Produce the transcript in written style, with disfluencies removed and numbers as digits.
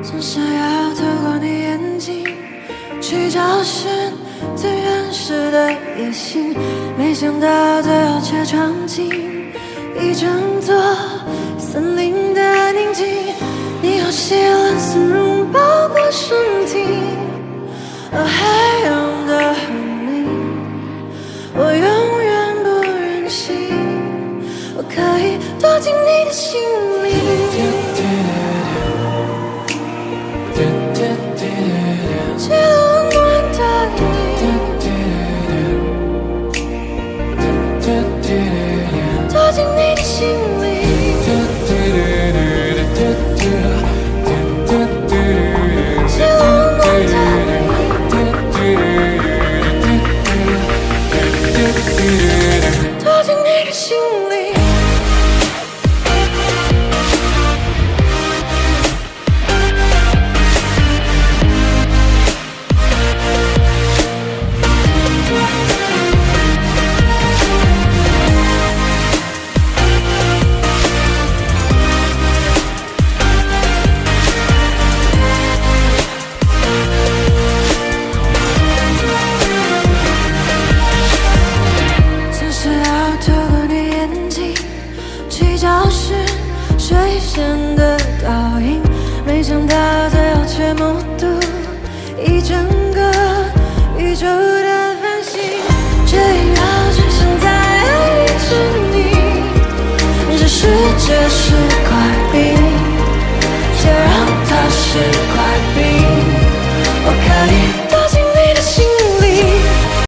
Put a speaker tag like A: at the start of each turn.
A: 总是要透过你眼睛去找寻最原始的野心，没想到最后却闯进一整座森林的宁静。你呼吸蓝色拥抱过身体，海洋的和你，我永远不忍心，我可以躲进你的心里。记录温暖的你，躲进你的心里。记录温暖的你，躲进你的心里。找寻水仙的倒影，没想到最后却目睹一整个宇宙的繁星。这一秒只想再爱一次你，这世界是